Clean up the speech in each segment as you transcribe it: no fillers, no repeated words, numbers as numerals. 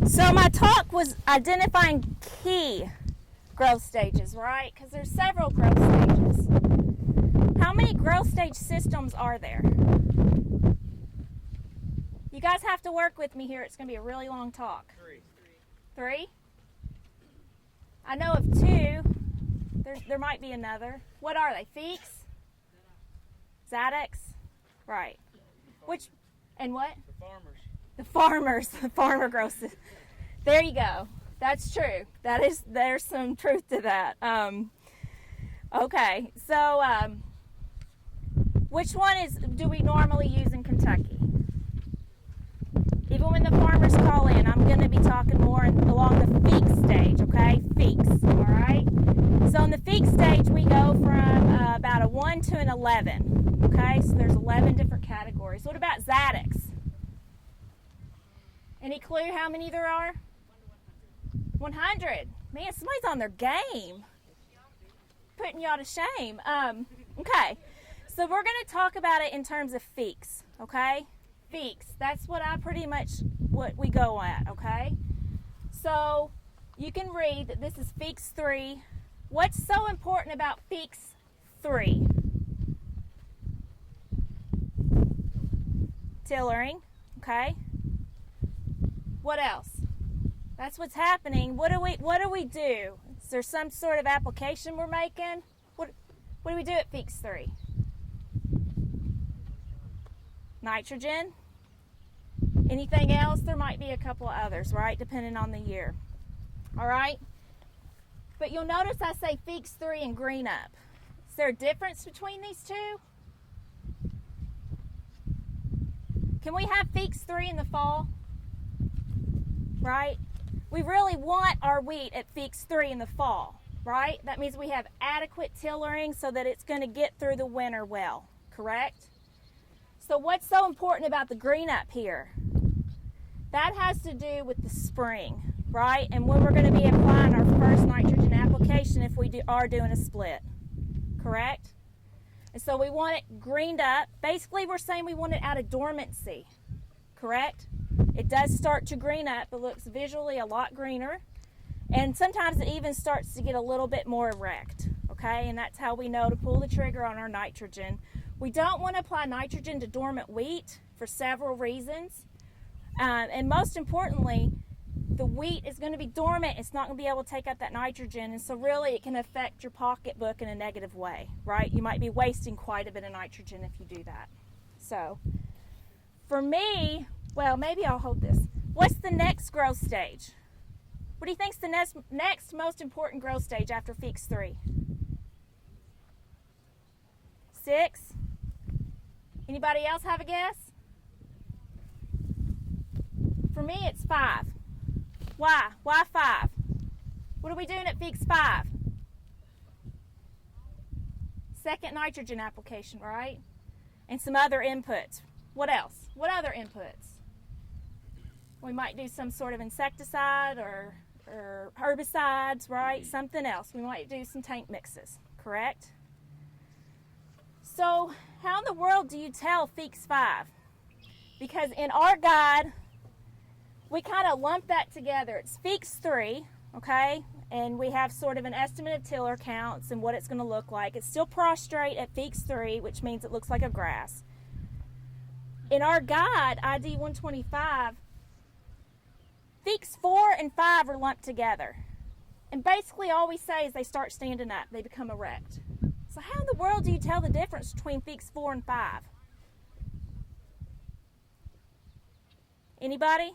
So my talk was identifying key growth stages, right? Because there's several growth stages. How many growth stage systems are there? You guys have to work with me here. It's going to be a really long talk. Three? I know of two. There might be another. What are they? Feeks? Zadex? Right. Which, and what? The farmers. The farmer growth. There you go. That's true. There's some truth to that. Okay. So, which one do we normally use in Kentucky? Even when the farmers call in, I'm going to be talking more along the feek stage, okay? Feeks, all right? So in the feek stage, we go from about a 1 to an 11, okay? So there's 11 different categories. What about Zadex? Any clue how many there are? 100. Man, somebody's on their game. Putting y'all to shame. Okay, so we're going to talk about it in terms of feeks, okay? Feeks, that's what we go at, okay? So you can read that this is Feeks 3. What's so important about Feeks 3? Tillering, okay? What else? That's what's happening. What do we do? Is there some sort of application we're making? What do we do at Feeks 3? Nitrogen. Anything else? There might be a couple of others, right? Depending on the year. All right? But you'll notice I say Feeks 3 and green up. Is there a difference between these two? Can we have Feeks 3 in the fall? Right? We really want our wheat at Feeks 3 in the fall, right? That means we have adequate tillering so that it's going to get through the winter well, correct? So what's so important about the green up here? That has to do with the spring, right? And when we're going to be applying our first nitrogen application if we are doing a split, correct? And so we want it greened up. Basically, we're saying we want it out of dormancy, correct? It does start to green up. It looks visually a lot greener. And sometimes it even starts to get a little bit more erect, okay? And that's how we know to pull the trigger on our nitrogen. We don't want to apply nitrogen to dormant wheat for several reasons. And most importantly, the wheat is going to be dormant. It's not going to be able to take up that nitrogen. And so really it can affect your pocketbook in a negative way, right? You might be wasting quite a bit of nitrogen if you do that. So for me, well, maybe I'll hold this. What's the next growth stage? What do you think's the next most important growth stage after Feeks 3? 6? Anybody else have a guess? For me, it's 5. Why? Why 5? What are we doing at Feeks 5? Second nitrogen application, right? And some other inputs. What else? What other inputs? We might do some sort of insecticide or herbicides, right? Something else. We might do some tank mixes, correct? So how in the world do you tell Feeks 5? Because in our guide, we kind of lump that together. It's Feeks 3, okay? And we have sort of an estimate of tiller counts and what it's going to look like. It's still prostrate at Feeks 3, which means it looks like a grass. In our guide, ID 125, Feeks 4 and 5 are lumped together. And basically all we say is they start standing up. They become erect. So how in the world do you tell the difference between Feeks 4 and 5? Anybody?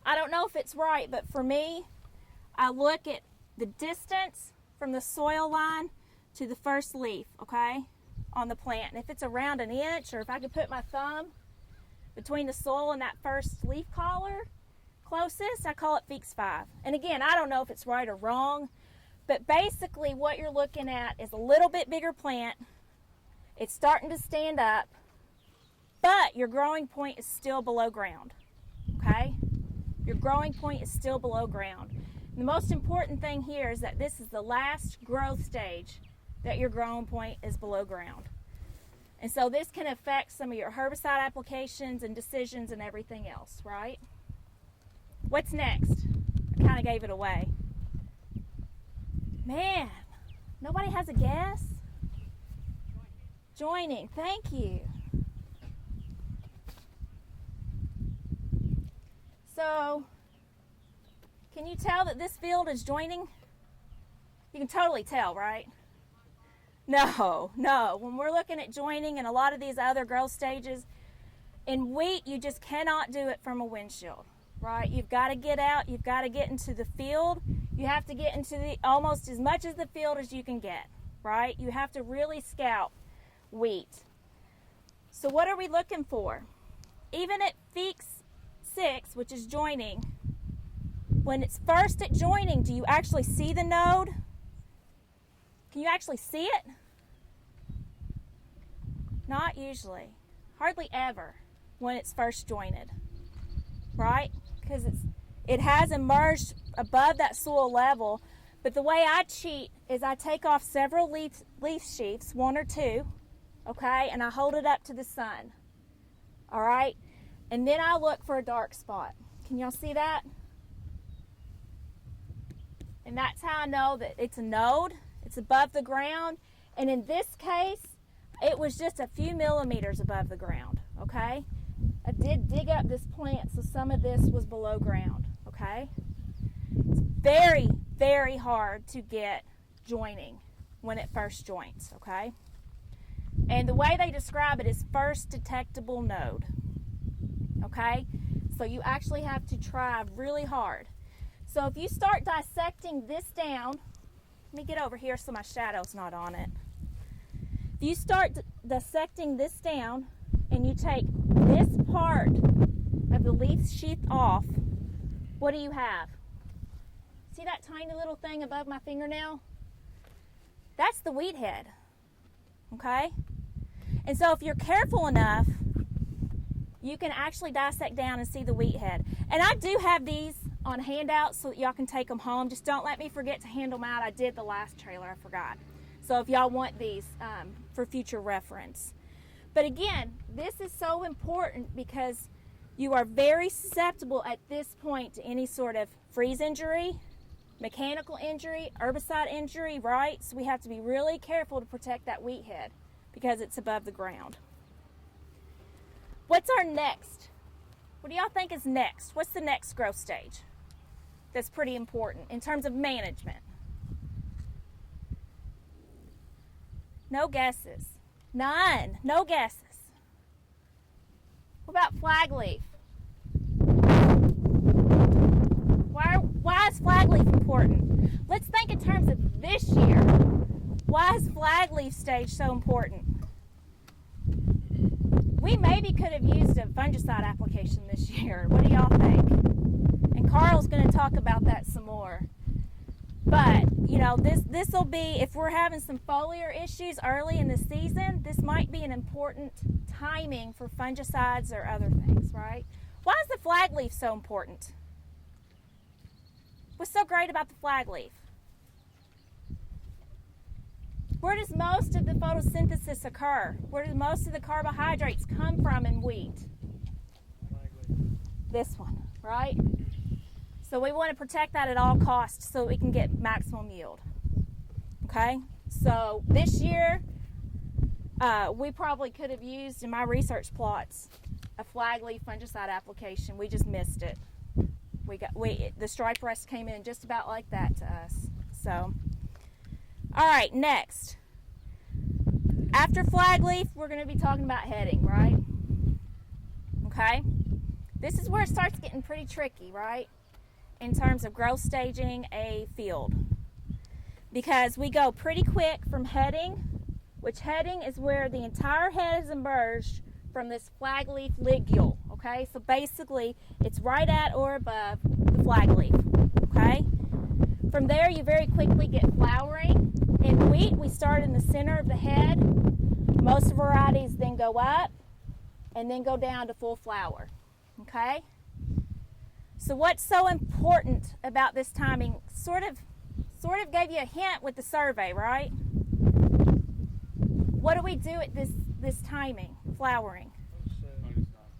I don't know if it's right, but for me, I look at the distance from the soil line to the first leaf, okay, on the plant. And if it's around an inch, or if I could put my thumb between the soil and that first leaf collar closest, I call it Feeks 5. And again, I don't know if it's right or wrong, but basically what you're looking at is a little bit bigger plant. It's starting to stand up, but your growing point is still below ground, okay? Your growing point is still below ground. And the most important thing here is that this is the last growth stage that your growing point is below ground. And so this can affect some of your herbicide applications and decisions and everything else, right? What's next? I kind of gave it away. Man, nobody has a guess? Joining, thank you. So, can you tell that this field is joining? You can totally tell, right? No. When we're looking at joining and a lot of these other growth stages, in wheat, you just cannot do it from a windshield, right? You've got to get out. You've got to get into the field. You have to get into almost as much of the field as you can get, right? You have to really scout wheat. So what are we looking for? Even at Feeks 6, which is joining, when it's first at joining, do you actually see the node? Can you actually see it? Not usually. Hardly ever when it's first jointed, right? Because it has emerged above that soil level. But the way I cheat is I take off several leaf sheaths, 1 or 2, okay, and I hold it up to the sun, all right? And then I look for a dark spot. Can y'all see that? And that's how I know that it's a node. It's above the ground. And in this case, it was just a few millimeters above the ground, okay? I did dig up this plant, so some of this was below ground, okay? It's very, very hard to get joining when it first joins, okay? And the way they describe it is first detectable node, okay? So you actually have to try really hard. So if you start dissecting this down, let me get over here so my shadow's not on it. If you start dissecting this down and you take this part of the leaf sheath off, what do you have? See that tiny little thing above my fingernail? That's the wheat head, okay? And so if you're careful enough, you can actually dissect down and see the wheat head. And I do have these on handouts so that y'all can take them home. Just don't let me forget to hand them out. I did the last trailer, I forgot. So if y'all want these for future reference. But again, this is so important because you are very susceptible at this point to any sort of freeze injury, mechanical injury, herbicide injury, right? So we have to be really careful to protect that wheat head because it's above the ground. What's our next? What do y'all think is next? What's the next growth stage that's pretty important in terms of management? No guesses. None. No guesses. What about flag leaf? Why is flag leaf important? Let's think in terms of this year. Why is flag leaf stage so important? We maybe could have used a fungicide application this year. What do y'all think? And Carl's going to talk about that some more. But, you know, this will be, if we're having some foliar issues early in the season, this might be an important timing for fungicides or other things, right? Why is the flag leaf so important? What's so great about the flag leaf? Where does most of the photosynthesis occur? Where do most of the carbohydrates come from in wheat? This one, right? So we want to protect that at all costs so we can get maximum yield. Okay? So this year, we probably could have used in my research plots a flag leaf fungicide application. We just missed it. The stripe rust came in just about like that to us. So. All right, next. After flag leaf, we're going to be talking about heading, right? Okay? This is where it starts getting pretty tricky, right? In terms of growth staging a field. Because we go pretty quick from heading, which heading is where the entire head has emerged from this flag leaf ligule, okay? So basically, it's right at or above the flag leaf, okay? From there, you very quickly get flowering. In wheat, we start in the center of the head. Most varieties then go up and then go down to full flower, okay? So what's so important about this timing? Sort of gave you a hint with the survey, right? What do we do at this timing, flowering?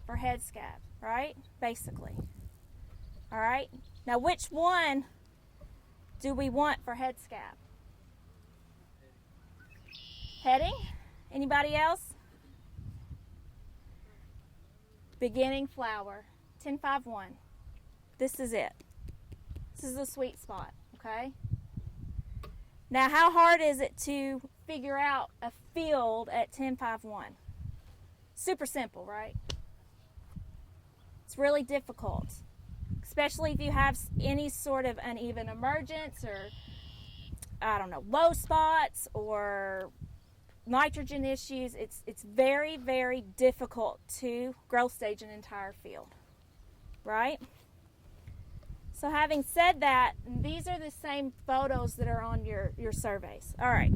For head scab, right? Basically. All right? Now, which one do we want for head scab? Heading? Anybody else? Beginning flower. 10-5-1. This is it. This is the sweet spot, okay? Now, how hard is it to figure out a field at 10-5-1? Super simple, right? It's really difficult, especially if you have any sort of uneven emergence or, I don't know, low spots or nitrogen issues. It's very, very difficult to growth stage an entire field, right? So having said that, these are the same photos that are on your surveys. All right,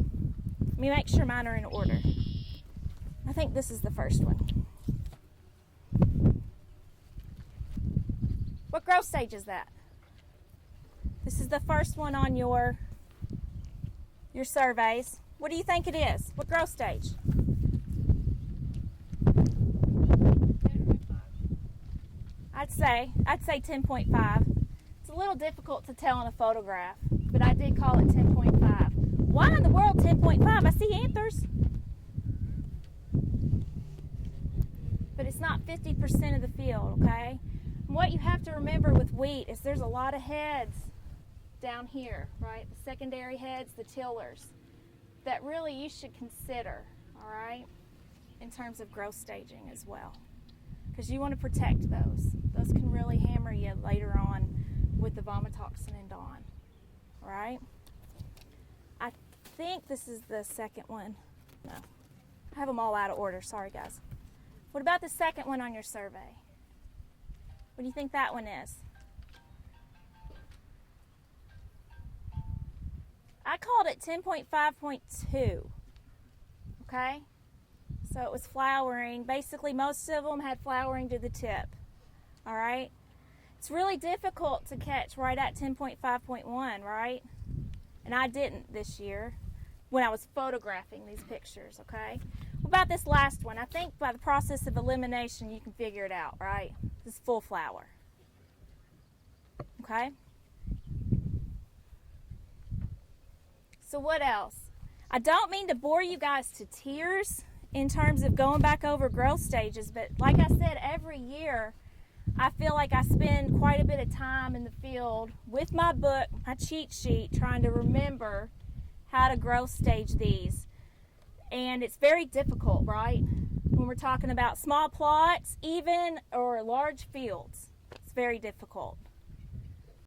let me make sure mine are in order. I think this is the first one. What growth stage is that? This is the first one on your surveys. What do you think it is? What growth stage? 10.5. I'd say 10.5. It's a little difficult to tell in a photograph, but I did call it 10.5. Why in the world 10.5? I see anthers. But it's not 50% of the field, okay? And what you have to remember with wheat is there's a lot of heads down here, right? The secondary heads, the tillers, that really you should consider, all right, in terms of growth staging as well. Because you want to protect those. Those can really hammer you later on with the vomitoxin and Dawn, all right? I think this is the second one. No, I have them all out of order. Sorry, guys. What about the second one on your survey? What do you think that one is? I called it 10.5.2, okay? So it was flowering. Basically, most of them had flowering to the tip, all right? It's really difficult to catch right at 10.5.1, right? And I didn't this year when I was photographing these pictures, okay? What about this last one? I think by the process of elimination, you can figure it out, right? This is full flower, okay? So what else? I don't mean to bore you guys to tears in terms of going back over growth stages, but like I said, every year I feel like I spend quite a bit of time in the field with my book, my cheat sheet, trying to remember how to growth stage these. And it's very difficult, right? When we're talking about small plots, even, or large fields, it's very difficult.